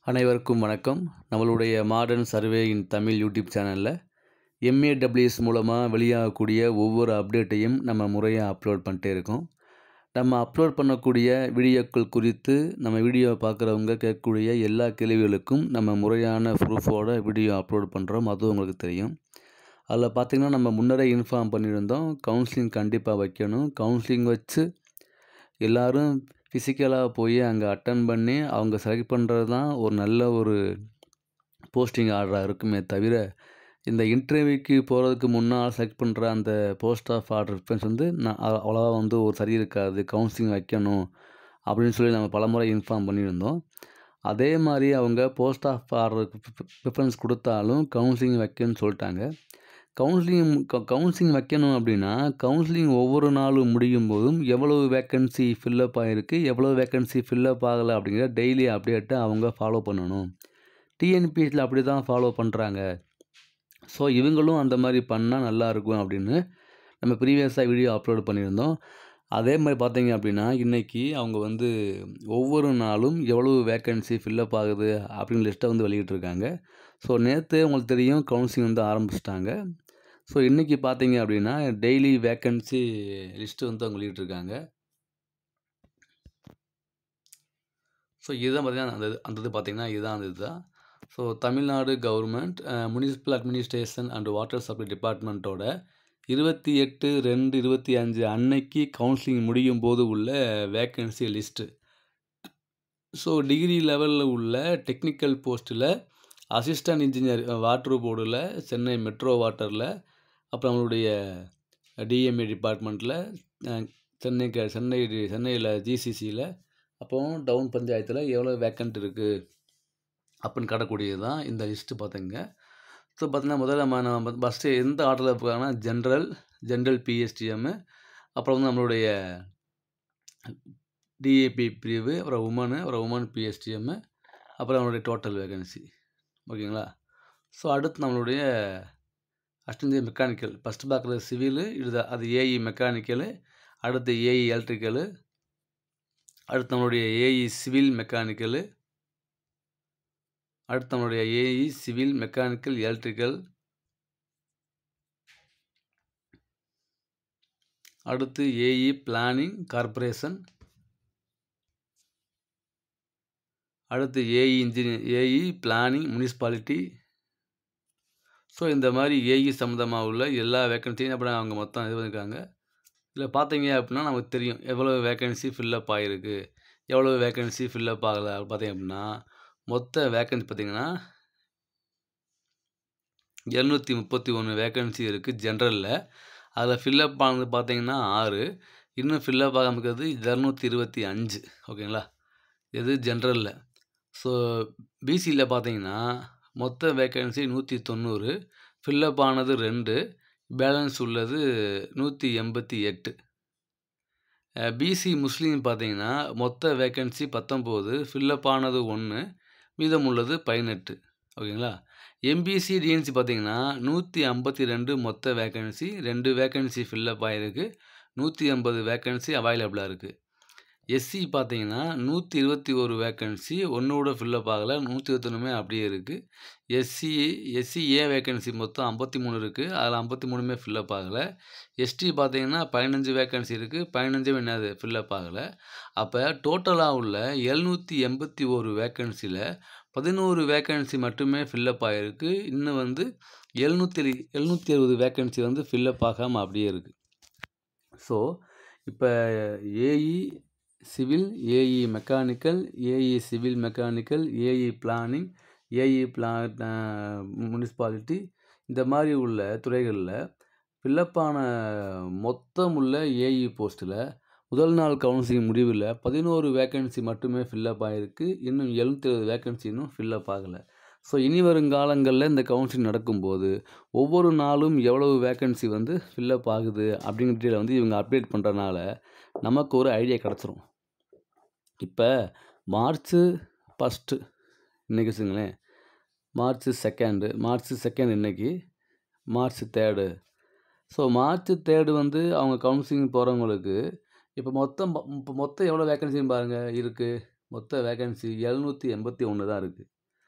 அனைவருக்கும் வணக்கம். நம்மளுடைய மாடர்ன் சர்வே இன் தமிழ் யூடியூப் சேனலில் எம்ஏடபிள்யூஎஸ் மூலமாக வெளியாகக்கூடிய ஒவ்வொரு அப்டேட்டையும் நம்ம முறையாக அப்லோட் பண்ணிட்டே இருக்கோம். நம்ம அப்லோட் பண்ணக்கூடிய வீடியோக்கள் குறித்து நம்ம வீடியோ பார்க்குறவங்க கேட்கக்கூடிய எல்லா கேள்விகளுக்கும் நம்ம முறையான ப்ரூஃபோட வீடியோ அப்லோட் பண்ணுறோம். அதுவும் உங்களுக்கு தெரியும். அதில் பார்த்திங்கன்னா நம்ம முன்னரே இன்ஃபார்ம் பண்ணியிருந்தோம், கவுன்சிலிங் கண்டிப்பாக வைக்கணும். கவுன்சிலிங் வச்சு எல்லோரும் ஃபிசிக்கலாக போய் அங்கே அட்டன் பண்ணி அவங்க செலக்ட் பண்ணுறது தான் ஒரு நல்ல ஒரு போஸ்டிங் ஆர்டராக இருக்குமே தவிர, இந்த இன்டர்வியூக்கு போகிறதுக்கு முன்னால் செலக்ட் பண்ணுற அந்த போஸ்ட் ஆஃப் ஆர்டர் ரிஃபரன்ஸ் நான் அவ்வளோவா ஒரு சரி இருக்காது. கவுன்சிலிங் வைக்கணும் அப்படின்னு சொல்லி நம்ம பலமுறை இன்ஃபார்ம் பண்ணியிருந்தோம். அதே மாதிரி அவங்க போஸ்ட் ஆஃப் ஆர்டர் ப்ரிஃபரன்ஸ் கொடுத்தாலும் கவுன்சிலிங் வைக்கணும்னு சொல்லிட்டாங்க. கவுன்சிலிங் வைக்கணும் அப்படின்னா, கவுன்சிலிங் ஒவ்வொரு நாளும் முடியும் போதும் எவ்வளவு வேக்கன்சி ஃபில்லப் ஆகிருக்கு, எவ்வளோ வேக்கன்சி ஃபில்லப் ஆகலை அப்படிங்கிற டெய்லி அப்டேட்டை அவங்க ஃபாலோ பண்ணணும். டிஎன்பிஎஸ்சியில் அப்படி தான் ஃபாலோ பண்ணுறாங்க. ஸோ இவங்களும் அந்த மாதிரி பண்ணால் நல்லாயிருக்கும் அப்படின்னு நம்ம ப்ரீவியஸாக வீடியோ அப்லோட் பண்ணியிருந்தோம். அதே மாதிரி பார்த்தீங்க அப்படின்னா, இன்றைக்கி அவங்க ஒவ்வொரு நாளும் எவ்வளவு வேக்கன்சி ஃபில்லப் ஆகுது அப்படின்னு லிஸ்ட்டை வெளியிட்டிருக்காங்க. ஸோ நேற்று உங்களுக்கு தெரியும் கவுன்சிலிங் ஆரம்பிச்சிட்டாங்க. ஸோ இன்றைக்கி பார்த்தீங்க அப்படின்னா டெய்லி வேக்கன்சி லிஸ்ட்டு அவங்க வெளியிட்டிருக்காங்க. ஸோ இதுதான் பார்த்தீங்கன்னா அந்த இது பார்த்தீங்கன்னா இதுதான் அந்த இதுதான். So Tamil Nadu government municipal administration and water supply டிபார்ட்மெண்ட்டோட 28/2/25 அன்னைக்கு கவுன்சிலிங் முடியும் போது உள்ள வேக்கன்சி லிஸ்ட்டு. ஸோ டிகிரி லெவலில் உள்ள டெக்னிக்கல் போஸ்ட்டில் அசிஸ்டன்ட் இன்ஜினியர் வாட்டர் போர்டில், சென்னை மெட்ரோ வாட்டரில், அப்புறம் நம்மளுடைய டிஎம்ஏ டிபார்ட்மெண்ட்டில், சென்னையில் ஜிசிசியில், அப்புறம் டவுன் பஞ்சாயத்தில் எவ்வளோ வேக்கண்ட் இருக்குது அப்படின்னு காட்டக்கூடியது தான் இந்த லிஸ்ட்டு பார்த்துங்க. ஸோ பார்த்தீங்கன்னா முதல்ல நம்ம ஃபஸ்ட்டு எந்த ஆர்டரில் இருக்காங்கன்னா ஜென்ரல் பிஎஸ்டிஎம்மு, அப்புறம் நம்மளுடைய டிஏபி பிரிவு, அப்புறம் உமன் பிஎஸ்டிஎம்மு, அப்புறம் நம்மளுடைய டோட்டல் வேகன்சி. ஓகேங்களா? ஸோ அடுத்து நம்மளுடைய அசிஸ்டன்ட் மெக்கானிக்கல் ஃபஸ்ட்டு பார்க்குறது சிவிலு, அது ஏஇ மெக்கானிக்கலு, அடுத்து ஏஇ எலக்ட்ரிக்கலு, அடுத்து நம்மளுடைய ஏஇ சிவில் மெக்கானிக்கலு, அடுத்து நம்மளுடைய ஏஇ சிவில் மெக்கானிக்கல் எலக்ட்ரிக்கல், அடுத்து ஏஇ பிளானிங் கார்பரேஷன், அடுத்து AE engineer, AE planning municipality. So இந்த மாதிரி ஏஇ சம்மந்தமாக உள்ள எல்லா வேக்கன்சியும் அப்புறம் அவங்க மொத்தம் இது பண்ணியிருக்காங்க. இதில் பார்த்தீங்க அப்படின்னா நமக்கு தெரியும் எவ்வளோ வேக்கன்சி ஃபில்லப் ஆகிருக்கு, எவ்வளோ வேக்கன்சி ஃபில்லப் ஆகலை. பார்த்தீங்க அப்படின்னா மொத்த வேக்கன்சி பார்த்திங்கன்னா 731 வேக்கன்சி இருக்குது ஜென்ரலில். அதில் ஃபில்லப் ஆனது பார்த்திங்கன்னா 6, இன்னும் ஃபில்லப் ஆகாமல் இருக்கிறது 225. ஓகேங்களா? இது ஜென்ரலில். ஸோ பிசியில் பார்த்தீங்கன்னா மொத்த வேக்கன்சி 190, ஃபில்லப் ஆனது 2, பேலன்ஸ் உள்ளது 188. பிசி முஸ்லீம் பார்த்தீங்கன்னா மொத்த வேக்கன்சி 19, ஃபில்லப் ஆனது 1, மீதம் உள்ளது 18. ஓகேங்களா? எம்பிசி டிஎன்சி பார்த்தீங்கன்னா 152 மொத்த வேக்கன்சி, 2 வேக்கன்சி ஃபில்லப் ஆகிருக்கு, 180 வேக்கன்சி அவைலபிளாக இருக்குது. எஸ்சி பார்த்தீங்கன்னா 121 வேக்கன்சி, ஒன்றோட ஃபில்லப் ஆகலை, 121 அப்படியே இருக்குது. எஸ்சிஏ வேக்கன்சி மொத்தம் 53 இருக்குது, அதில் 53 ஃபில்லப் ஆகலை. எஸ்டி பார்த்தீங்கன்னா 15 வேக்கன்சி இருக்குது, 15 என்னது ஃபில்லப் ஆகலை. அப்போ டோட்டலாக உள்ள 781 வேக்கன்சியில் 11 வேக்கன்சி மட்டுமே ஃபில்லப் ஆகிருக்கு. இன்னும் 760 வேக்கன்சி ஃபில்லப் ஆகாமல் அப்படியே இருக்குது. ஸோ இப்போ A E civil, A E mechanical, A E civil mechanical, A E planning, A E municipality, இந்த மாதிரி உள்ள துறைகளில் ஃபில்லப்பான மொத்தம் உள்ள ஏஇ போஸ்ட்டில் முதல் நாள் கவுன்சிலிங் முடிவில் 11 வேக்கன்சி மட்டுமே ஃபில்லப் ஆகிருக்கு. இன்னும் 770 வேக்கன்சி இன்னும் ஃபில்லப் ஆகலை. ஸோ இனி வருங்காலங்களில் இந்த கவுன்சிலிங் நடக்கும்போது ஒவ்வொரு நாளும் எவ்வளவு வேக்கன்சி ஃபில்லப் ஆகுது அப்படிங்கிற இவங்க அப்டேட் பண்ணுறனால நமக்கு ஒரு ஐடியா கிடச்சிரும். இப்போ மார்ச் 1 இன்றைக்கி வச்சுங்களேன், மார்ச் 2 இன்றைக்கி, மார்ச் 3. ஸோ மார்ச் 3 அவங்க கவுன்சிலிங் போகிறவங்களுக்கு இப்போ மொத்தம் எவ்வளோ வேக்கன்சின்னு பாருங்கள் இருக்குது. மொத்த வேக்கன்சி 781 தான் இருக்குது.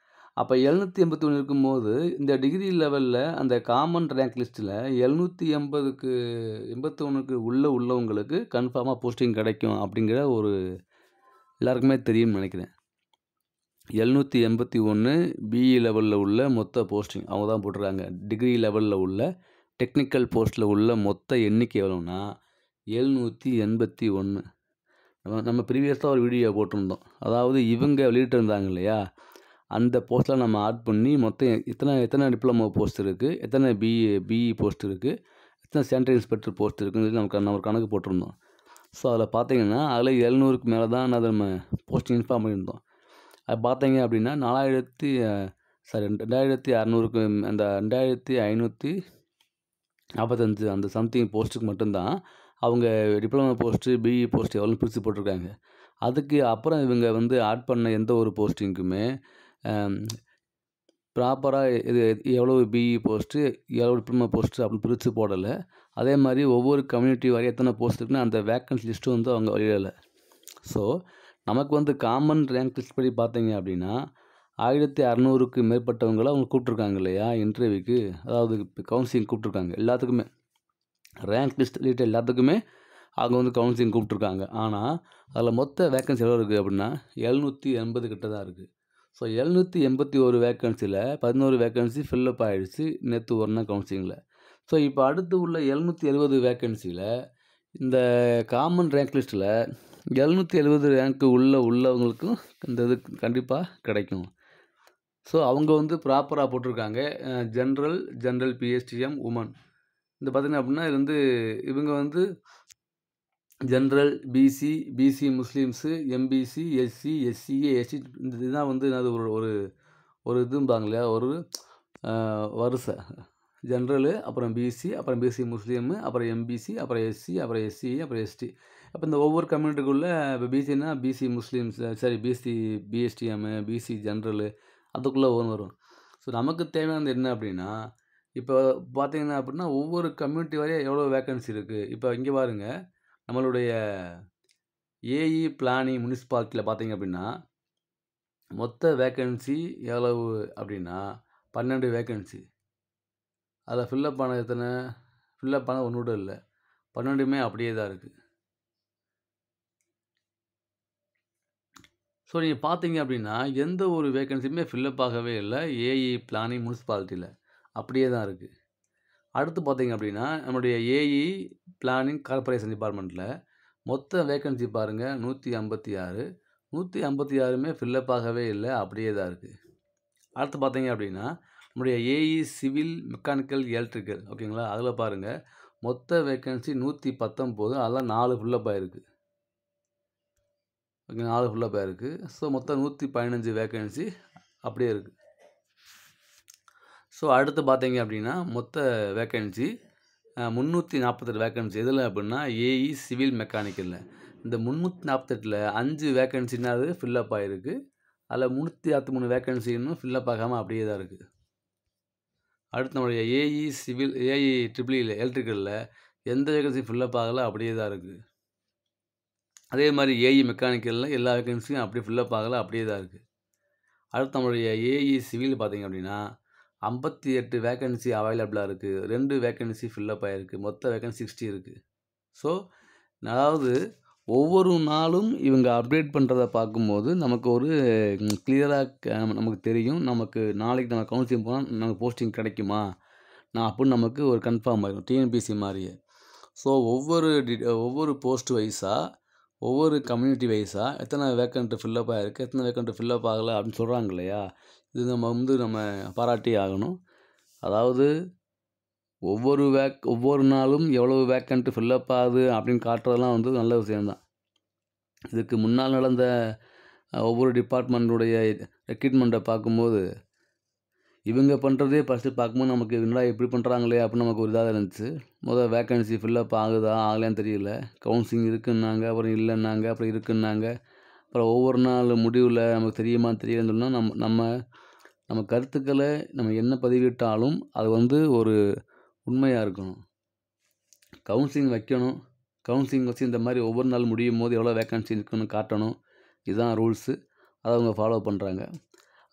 அப்போ 781 இருக்கும்போது இந்த டிகிரி லெவலில் அந்த காமன் ரேங்க் லிஸ்ட்டில் 781க்கு உள்ளவங்களுக்கு கன்ஃபார்மாக போஸ்டிங் கிடைக்கும் அப்படிங்கிற ஒரு எல்லாருக்குமே தெரியும்னு நினைக்கிறேன். 781 பிஇ லெவலில் உள்ள மொத்த போஸ்டிங் அவங்க தான் போட்டிருக்காங்க. டிகிரி லெவலில் உள்ள டெக்னிக்கல் போஸ்ட்டில் உள்ள மொத்த எண்ணிக்கை எவ்வளோன்னா 781. நம்ம ப்ரீவியஸாக ஒரு வீடியோ போட்டிருந்தோம். அதாவது இவங்க வெளியிட்டிருந்தாங்க இல்லையா, அந்த போஸ்ட்டில் நம்ம ஆட் பண்ணி மொத்தம் எத்தனை டிப்ளமோ போஸ்ட் இருக்குது, எத்தனை பிஇ போஸ்ட் இருக்குது, எத்தனை சானிட்டரி இன்ஸ்பெக்டர் போஸ்ட் இருக்குன்னு நம்ம ஒரு கணக்கு போட்டிருந்தோம். ஸோ அதில் பார்த்தீங்கன்னா அதில் 700க்கு மேலே தான் அதை நம்ம போஸ்டிங் இன்ஃபார்ம் பண்ணியிருந்தோம். அது பார்த்தீங்க அப்படின்னா 2600க்கு அந்த 2545 அந்த சம்திங் போஸ்ட்டுக்கு மட்டும்தான் அவங்க டிப்ளமோ போஸ்ட்டு பிஇ போஸ்ட் எவ்வளோ பிரித்து போட்டிருக்காங்க. அதுக்கு அப்புறம் இவங்க வந்து ஆட் பண்ண எந்த ஒரு போஸ்டிங்க்குமே ப்ராப்பராக இது எவ்வளோ பிஇ போஸ்ட்டு எவ்வளோ டிப்ளமோ போஸ்ட்டு அப்படின்னு பிரித்து போடலை. அதே மாதிரி ஒவ்வொரு கம்யூனிட்டி வரையும் எத்தனை போஸ்ட் இருக்குன்னா அந்த வேக்கன்சி லிஸ்ட்டு வந்து அவங்க வெளியிடலை. ஸோ நமக்கு வந்து காமன் ரேங்க் லிஸ்ட் படி பார்த்தீங்க அப்படின்னா 1600க்கு மேற்பட்டவங்களை அவங்க கூப்பிட்ருக்காங்க இல்லையா இன்டர்வியூக்கு, அதாவது இப்போ கவுன்சிலிங் கூப்பிட்ருக்காங்க எல்லாத்துக்குமே. ரேங்க் லிஸ்ட் ரிலேட்டட் எல்லாத்துக்குமே அவங்க வந்து கவுன்சிலிங் கூப்பிட்ருக்காங்க. ஆனால் அதில் மொத்த வேக்கன்சி எவ்வளோ இருக்குது அப்படின்னா 780 கிட்ட தான் இருக்குது. ஸோ 781 வேக்கன்சியில் 11 வேக்கன்சி ஃபில்லப் ஆகிடுச்சு நேற்று ஒரு நாள் கவுன்சிலிங்கில். ஸோ இப்போ அடுத்து உள்ள 770 வேக்கன்சியில் இந்த காமன் ரேங்க் லிஸ்ட்டில் 770 ரேங்க்கு உள்ளவங்களுக்கும் இந்த இது கண்டிப்பாக கிடைக்கும். ஸோ அவங்க வந்து ப்ராப்பராக போட்டிருக்காங்க. ஜென்ரல் பிஎஸ்டிஎம் உமன் இந்த பார்த்திங்க அப்படின்னா இது வந்து இவங்க வந்து general BC Muslims MBC SC SCA SC இந்த இதுதான் வந்து என்னது ஒரு இதும்பாங்க இல்லையா, ஒரு வரிசை. ஜென்ரலு, அப்புறம் பிசி, அப்புறம் பிசி முஸ்லீமு, அப்புறம் எம்பிசி, அப்புறம் எஸ்சி, அப்புறம் எஸ்சிஏ, அப்புறம் எஸ்டி. அப்போ இந்த ஒவ்வொரு கம்யூனிட்டிக்குள்ளே இப்போ பிசின்னா பிசி முஸ்லீம்ஸ், சரி பிசி பிஎஸ்டிஎம்மு, பிசி ஜென்ரலு அதுக்குள்ளே வரும். ஸோ நமக்கு தேவையானது என்ன அப்படின்னா, இப்போ பார்த்தீங்கன்னா அப்படின்னா ஒவ்வொரு கம்யூனிட்டி வரையும் எவ்வளோ வேக்கன்சி இருக்குது. இப்போ இங்கே பாருங்கள், நம்மளுடைய ஏஇ பிளானிங் முனிசிபாலிட்டியில் பார்த்தீங்க அப்படின்னா மொத்த வேக்கன்சி எவ்வளவு அப்படின்னா 12 வேக்கன்சி. அதில் ஃபில்லப் ஆன எத்தனை? ஃபில்லப் ஆன ஒன்று கூட இல்லை, 12மே அப்படியே தான் இருக்குது. ஸோ நீங்கள் பார்த்தீங்க அப்படின்னா எந்த ஒரு வேக்கன்சியுமே ஃபில்லப் ஆகவே இல்லை ஏஇ பிளானிங் முனிசிபாலிட்டியில், அப்படியே தான் இருக்குது. அடுத்து பார்த்தீங்க அப்படின்னா நம்மளுடைய ஏஇ பிளானிங் கார்பரேஷன் டிபார்ட்மெண்ட்டில் மொத்த வேக்கன்சி பாருங்கள் 156. 156மே ஃபில்லப் ஆகவே இல்லை, அப்படியே தான் இருக்குது. அடுத்து பார்த்தீங்க அப்படின்னா நம்முடைய ஏஇ சிவில் மெக்கானிக்கல் எலக்ட்ரிக்கல் ஓகேங்களா, அதில் பாருங்கள் மொத்த வேக்கன்சி 119, அதெல்லாம் 4 ஃபில்லப் ஆகிருக்கு. ஓகே, 4 ஃபில்லப் ஆகிருக்கு. ஸோ மொத்தம் 115 வேக்கன்சி அப்படியே இருக்குது. ஸோ அடுத்து பார்த்தீங்க அப்படின்னா மொத்த வேக்கன்சி 348 வேக்கன்சி எதில் அப்படின்னா ஏஇ சிவில் மெக்கானிக்கலில். இந்த 348ல் 5 வேக்கன்சின்னா அது ஃபில்லப் ஆகிருக்கு. அதில் 363 வேக்கன்சி இன்னும் ஃபில்லப் ஆகாமல் அப்படியே தான் இருக்குது. அடுத்து நம்மளுடைய ஏஇ சிவில் ஏஇ ட்ரிபிள் எலக்ட்ரிக்கலில் எந்த வேக்கன்சி ஃபில்லப் ஆகலை, அப்படியே தான் இருக்குது. அதே மாதிரி ஏஇ மெக்கானிக்கலில் எல்லா வேக்கன்சியும் அப்படியே ஃபில்லப் ஆகலை, அப்படியே தான் இருக்குது. அடுத்து நம்மளுடைய ஏஇ சிவில் பார்த்திங்க அப்படின்னா 58 வேக்கன்சி அவைலபிளாக இருக்குது, 2 வேக்கன்சி ஃபில்லப் ஆகிருக்கு, மொத்த வேக்கன்சி 60 இருக்குது. ஸோ அதாவது ஒவ்வொரு நாளும் இவங்க அப்டேட் பண்ணுறதை பார்க்கும்போது நமக்கு ஒரு கிளியராக நமக்கு தெரியும், நமக்கு நாளைக்கு நம்ம கவுன்சிலிங் போனால் நமக்கு போஸ்டிங் கிடைக்குமா அப்படின்னு நமக்கு ஒரு கன்ஃபார்ம் ஆகிடும், டிஎன்பிசி மாதிரியே. ஸோ ஒவ்வொரு போஸ்ட் வைஸாக ஒவ்வொரு கம்யூனிட்டி வைஸாக எத்தனை வேக்கண்ட்டு ஃபில்லப் ஆகிருக்கு, எத்தனை வேக்கண்ட்டு ஃபில்லப் ஆகலை அப்படின்னு சொல்கிறாங்க இல்லையா, இது நம்ம பாராட்டி ஆகணும். அதாவது ஒவ்வொரு நாளும் எவ்வளவு வேக்கண்ட்டு ஃபில்லப் ஆகுது அப்படின்னு காட்டுறதெல்லாம் வந்து நல்ல விஷயம்தான். இதுக்கு முன்னால் நடந்த ஒவ்வொரு டிபார்ட்மெண்ட்டுடைய ரெக்ரூட்மெண்ட்டை பார்க்கும்போது இவங்க பண்ணுறதே ஃபஸ்ட்டு பார்க்கும்போது நமக்கு என்னடா இப்படி பண்ணுறாங்களே அப்படின்னு நமக்கு ஒரு இதாக இருந்துச்சு. வேக்கன்சி ஃபில்லப் ஆகுதா ஆகலையான்னு தெரியல. கவுன்சிலிங் இருக்குன்னாங்க, அப்புறம் இல்லைன்னாங்க, அப்புறம் இருக்குன்னாங்க. அப்புறம் ஒவ்வொரு நாள் முடிவில் நமக்கு தெரியுமா தெரியலன்னு சொன்னால் நம்ம கருத்துக்களை நம்ம என்ன பதிவிட்டாலும் அது வந்து ஒரு உண்மையாக இருக்கணும். கவுன்சிலிங் வைக்கணும், கவுன்சிலிங் வச்சு இந்த மாதிரி ஒவ்வொரு நாள் முடியும் போது எவ்வளோ வேக்கன்சி இருக்குன்னு காட்டணும். இதுதான் ரூல்ஸு, அதை அவங்க ஃபாலோ பண்ணுறாங்க.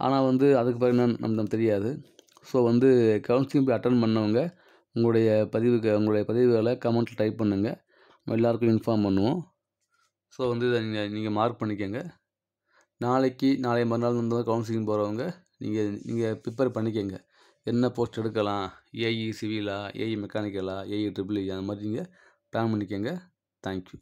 ஆனால் வந்து அதுக்கு பிறகு என்னன்னு நமக்கு தெரியாது. ஸோ வந்து கவுன்சிலிங் போய் அட்டெண்ட் பண்ணவங்க உங்களுடைய பதிவுகளை கமெண்ட்டில் டைப் பண்ணுங்கள். நம்ம எல்லாருக்கும் இன்ஃபார்ம் பண்ணுவோம். ஸோ வந்து இதை நீங்கள் மார்க் பண்ணிக்கோங்க. நாளை மறுநாள் வந்து கவுன்சிலிங் போகிறவங்க நீங்கள் ப்ரிப்பேர் பண்ணிக்கோங்க. என்ன போஸ்ட் எடுக்கலாம், ஏஇ சிவிலா, ஏஇ மெக்கானிக்கலா, ஏஇ ட்ரிபிள் இ, அந்த மாதிரி நீங்கள் பிளான் பண்ணிக்கோங்க. தேங்க்யூ.